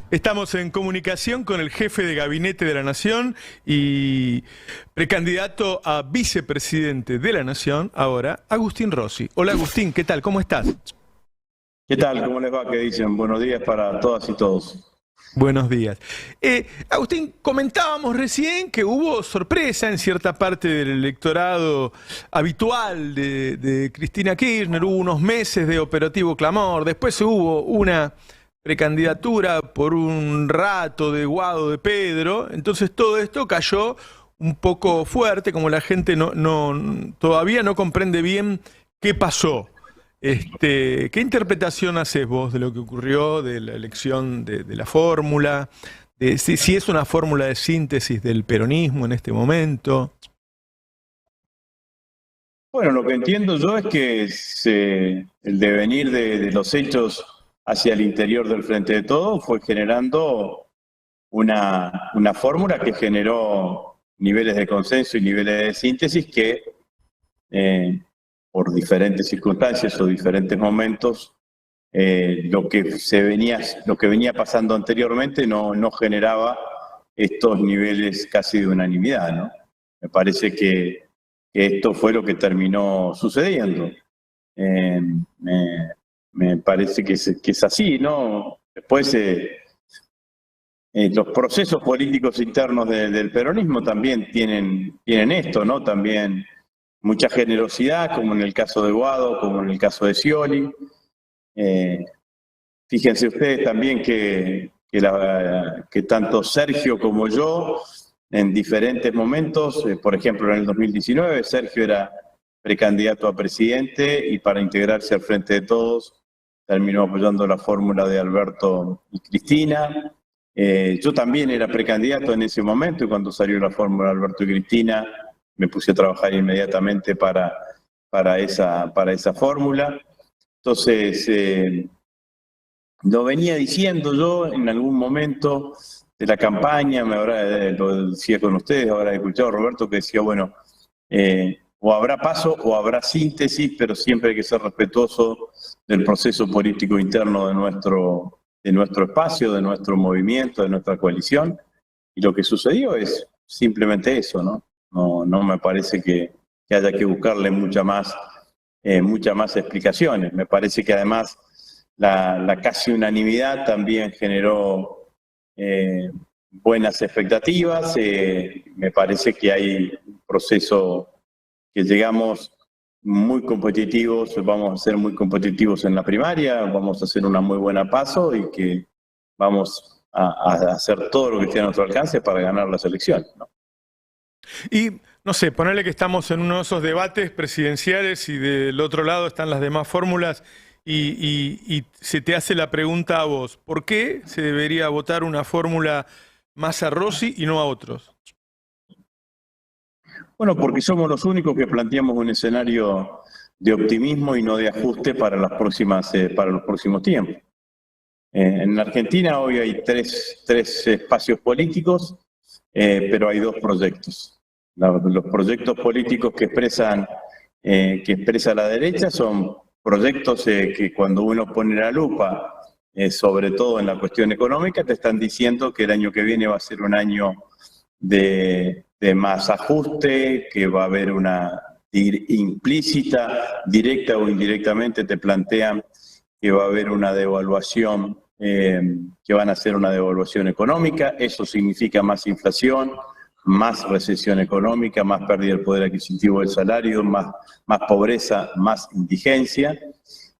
Estamos en comunicación con el jefe de gabinete de la Nación y precandidato a vicepresidente de la Nación, ahora, Agustín Rossi. Hola Agustín, ¿qué tal? ¿Cómo estás? ¿Qué tal? ¿Cómo les va? ¿Qué dicen? Buenos días para todas y todos. Buenos días. Agustín, comentábamos recién que hubo sorpresa en cierta parte del electorado habitual de Cristina Kirchner. Hubo unos meses de operativo clamor, después hubo una precandidatura por un rato de Guado de Pedro, entonces todo esto cayó un poco fuerte, como la gente todavía no comprende bien qué pasó. ¿Qué interpretación haces vos de lo que ocurrió, de la elección de la fórmula, de si es una fórmula de síntesis del peronismo en este momento? Bueno, lo que entiendo yo es que el devenir de los hechos hacia el interior del Frente de Todos fue generando una fórmula que generó niveles de consenso y niveles de síntesis que por diferentes circunstancias o diferentes momentos, lo que venía pasando anteriormente no generaba estos niveles casi de unanimidad, ¿no? Me parece que esto fue lo que terminó sucediendo. Me parece que es así, ¿no? Después, los procesos políticos internos del peronismo también tienen esto, ¿no? También mucha generosidad, como en el caso de Guado, como en el caso de Scioli. Fíjense ustedes también que tanto Sergio como yo, en diferentes momentos, por ejemplo en el 2019, Sergio era precandidato a presidente y para integrarse al Frente de Todos terminó apoyando la fórmula de Alberto y Cristina. Yo también era precandidato en ese momento y cuando salió la fórmula de Alberto y Cristina me puse a trabajar inmediatamente para esa fórmula. Entonces, lo venía diciendo yo en algún momento de la campaña, lo decía con ustedes, habrá escuchado Roberto que decía, bueno, o habrá paso o habrá síntesis, pero siempre hay que ser respetuoso del proceso político interno de nuestro espacio, de nuestro movimiento, de nuestra coalición. Y lo que sucedió es simplemente eso, ¿no? No me parece que haya que buscarle muchas más explicaciones. Me parece que además la casi unanimidad también generó buenas expectativas. Me parece que hay un proceso que llegamos muy competitivos, vamos a ser muy competitivos en la primaria, vamos a hacer una muy buena paso y que vamos a hacer todo lo que esté a nuestro alcance para ganar las elecciones, ¿no? Y no sé, ponerle que estamos en uno de esos debates presidenciales y del otro lado están las demás fórmulas y se te hace la pregunta a vos, ¿por qué se debería votar una fórmula más a Rossi y no a otros? Bueno, porque somos los únicos que planteamos un escenario de optimismo y no de ajuste para los próximos tiempos. En la Argentina hoy hay tres espacios políticos, pero hay dos proyectos. Los proyectos políticos que expresa la derecha son proyectos que cuando uno pone la lupa, sobre todo en la cuestión económica, te están diciendo que el año que viene va a ser un año de más ajuste, que va a haber una implícita, directa o indirectamente te plantean que va a haber una devaluación, que van a hacer una devaluación económica. Eso significa más inflación, más recesión económica, más pérdida del poder adquisitivo del salario, más pobreza, más indigencia.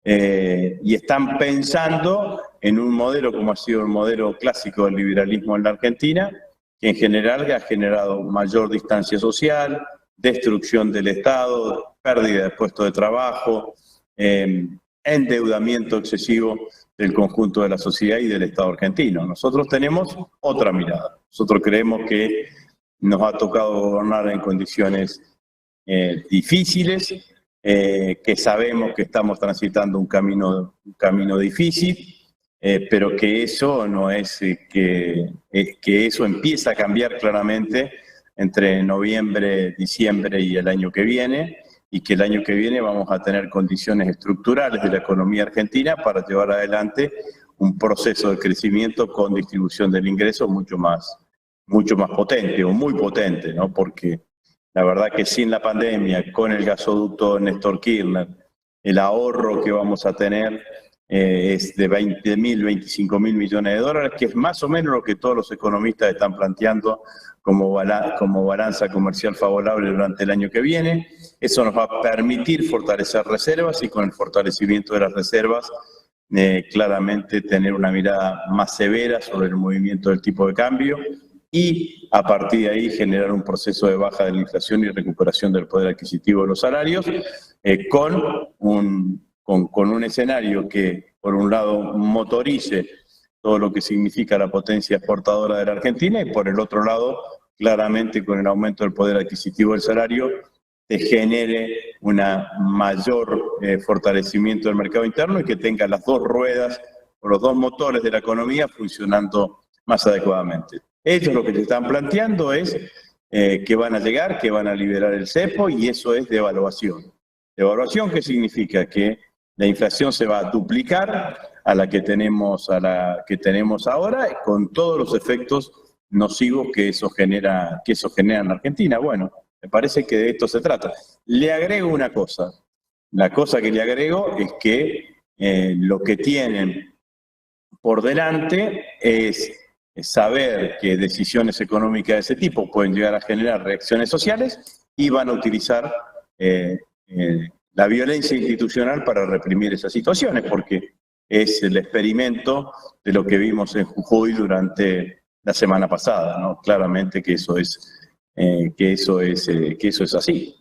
Y están pensando en un modelo como ha sido el modelo clásico del liberalismo en la Argentina, que en general ha generado mayor distancia social, destrucción del Estado, pérdida de puestos de trabajo, endeudamiento excesivo del conjunto de la sociedad y del Estado argentino. Nosotros tenemos otra mirada. Nosotros creemos que nos ha tocado gobernar en condiciones difíciles, que sabemos que estamos transitando un camino difícil, pero que eso no es que eso empieza a cambiar claramente entre noviembre, diciembre y el año que viene, y que el año que viene vamos a tener condiciones estructurales de la economía argentina para llevar adelante un proceso de crecimiento con distribución del ingreso mucho más potente o muy potente, ¿no? Porque la verdad que sin la pandemia, con el gasoducto Néstor Kirchner, el ahorro que vamos a tener es de 20.000, 25.000 millones de dólares, que es más o menos lo que todos los economistas están planteando como balanza comercial favorable durante el año que viene. Eso nos va a permitir fortalecer reservas y con el fortalecimiento de las reservas claramente tener una mirada más severa sobre el movimiento del tipo de cambio y a partir de ahí generar un proceso de baja de la inflación y recuperación del poder adquisitivo de los salarios con un escenario que por un lado motorice todo lo que significa la potencia exportadora de la Argentina y por el otro lado claramente con el aumento del poder adquisitivo del salario te genere un mayor fortalecimiento del mercado interno y que tenga las dos ruedas o los dos motores de la economía funcionando más adecuadamente. Ellos lo que te están planteando es que van a llegar, que van a liberar el cepo y eso es devaluación. ¿Devaluación qué significa? Que la inflación se va a duplicar a la que tenemos ahora con todos los efectos nocivos que eso genera en la Argentina. Bueno, me parece que de esto se trata. Le agrego una cosa. La cosa que le agrego es que lo que tienen por delante es saber que decisiones económicas de ese tipo pueden llegar a generar reacciones sociales y van a utilizar la violencia institucional para reprimir esas situaciones, porque es el experimento de lo que vimos en Jujuy durante la semana pasada, ¿no? Claramente que eso es así.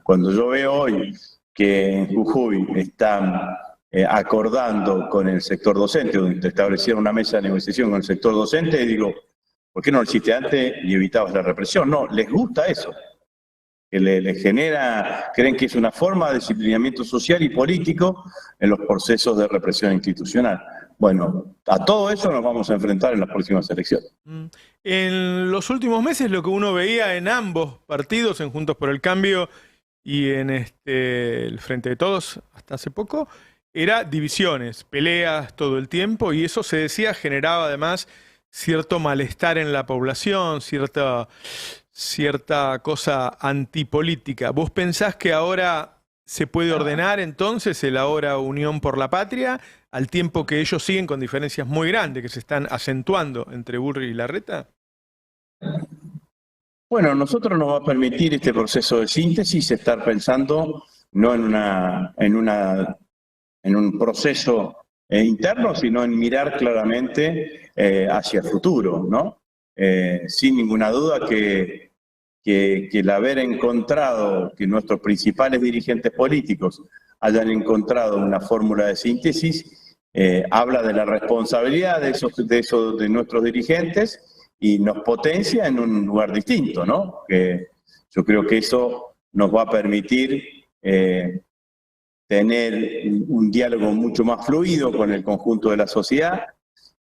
Cuando yo veo hoy que en Jujuy están acordando con el sector docente, donde establecieron una mesa de negociación con el sector docente, digo, ¿por qué no lo hiciste antes y evitabas la represión? No, les gusta eso. Que les genera, creen que es una forma de disciplinamiento social y político en los procesos de represión institucional. Bueno, a todo eso nos vamos a enfrentar en las próximas elecciones. En los últimos meses lo que uno veía en ambos partidos, en Juntos por el Cambio y en el Frente de Todos hasta hace poco, era divisiones, peleas todo el tiempo, y eso se decía generaba además cierto malestar en la población, cierta cosa antipolítica. ¿Vos pensás que ahora se puede ordenar entonces el ahora Unión por la Patria, al tiempo que ellos siguen con diferencias muy grandes que se están acentuando entre Bullrich y Larreta? Bueno, nosotros nos va a permitir este proceso de síntesis estar pensando no en un proceso interno, sino en mirar claramente hacia el futuro, ¿no? Sin ninguna duda que el haber encontrado, que nuestros principales dirigentes políticos hayan encontrado una fórmula de síntesis, habla de la responsabilidad de nuestros dirigentes y nos potencia en un lugar distinto, ¿no? Que yo creo que eso nos va a permitir tener un diálogo mucho más fluido con el conjunto de la sociedad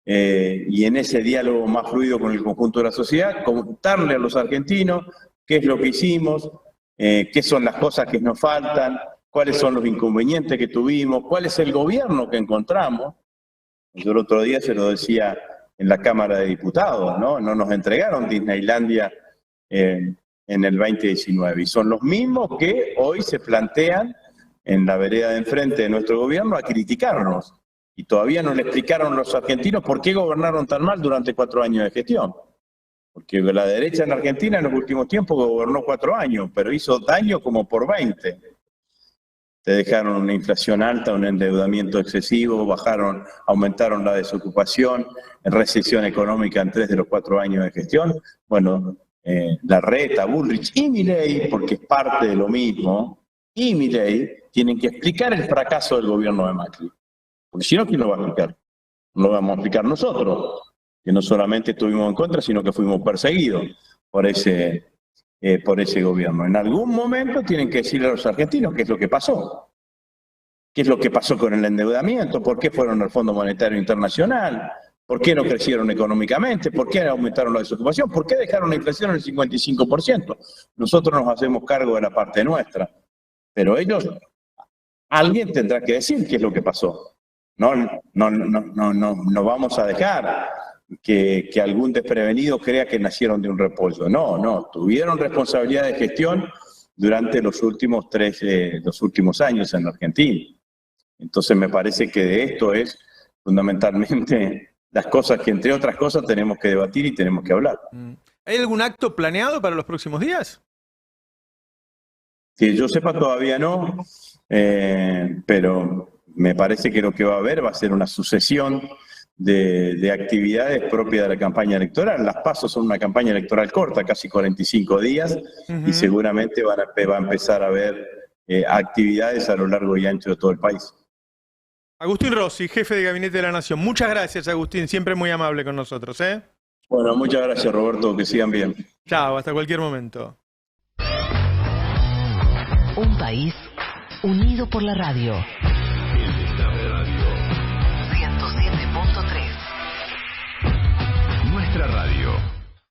y en ese diálogo más fluido con el conjunto de la sociedad, contarle a los argentinos qué es lo que hicimos, qué son las cosas que nos faltan, cuáles son los inconvenientes que tuvimos, cuál es el gobierno que encontramos. Yo el otro día se lo decía en la Cámara de Diputados, ¿no? No nos entregaron Disneylandia en el 2019 y son los mismos que hoy se plantean en la vereda de enfrente de nuestro gobierno a criticarnos. Y todavía no le explicaron a los argentinos por qué gobernaron tan mal durante 4 años de gestión. Porque la derecha en Argentina en los últimos tiempos gobernó 4 años, pero hizo daño como por 20. Te dejaron una inflación alta, un endeudamiento excesivo, aumentaron la desocupación, recesión económica en 3 de los 4 años de gestión. Bueno, Larreta, Bullrich y Milei, porque es parte de lo mismo, y Milei tienen que explicar el fracaso del gobierno de Macri. Porque si no, ¿quién lo va a explicar? No lo vamos a explicar nosotros, que no solamente estuvimos en contra, sino que fuimos perseguidos por ese gobierno. En algún momento tienen que decirle a los argentinos qué es lo que pasó. ¿Qué es lo que pasó con el endeudamiento? ¿Por qué fueron al Fondo Monetario Internacional? ¿Por qué no crecieron económicamente? ¿Por qué aumentaron la desocupación? ¿Por qué dejaron la inflación en el 55%? Nosotros nos hacemos cargo de la parte nuestra. Pero alguien tendrá que decir qué es lo que pasó. no vamos a dejar que algún desprevenido crea que nacieron de un repollo. No, tuvieron responsabilidad de gestión durante los últimos años en Argentina. Entonces me parece que de esto es fundamentalmente las cosas que, entre otras cosas, tenemos que debatir y tenemos que hablar. ¿Hay algún acto planeado para los próximos días? Que yo sepa todavía no, pero me parece que lo que va a haber va a ser una sucesión de actividades propias de la campaña electoral. Las PASO son una campaña electoral corta, casi 45 días, y seguramente va a empezar a haber actividades a lo largo y ancho de todo el país. Agustín Rossi, jefe de Gabinete de la Nación. Muchas gracias, Agustín, siempre muy amable con nosotros, ¿eh? Bueno, muchas gracias, Roberto, que sigan bien. Chao, hasta cualquier momento. Un país unido por la radio. 107.3. Nuestra radio.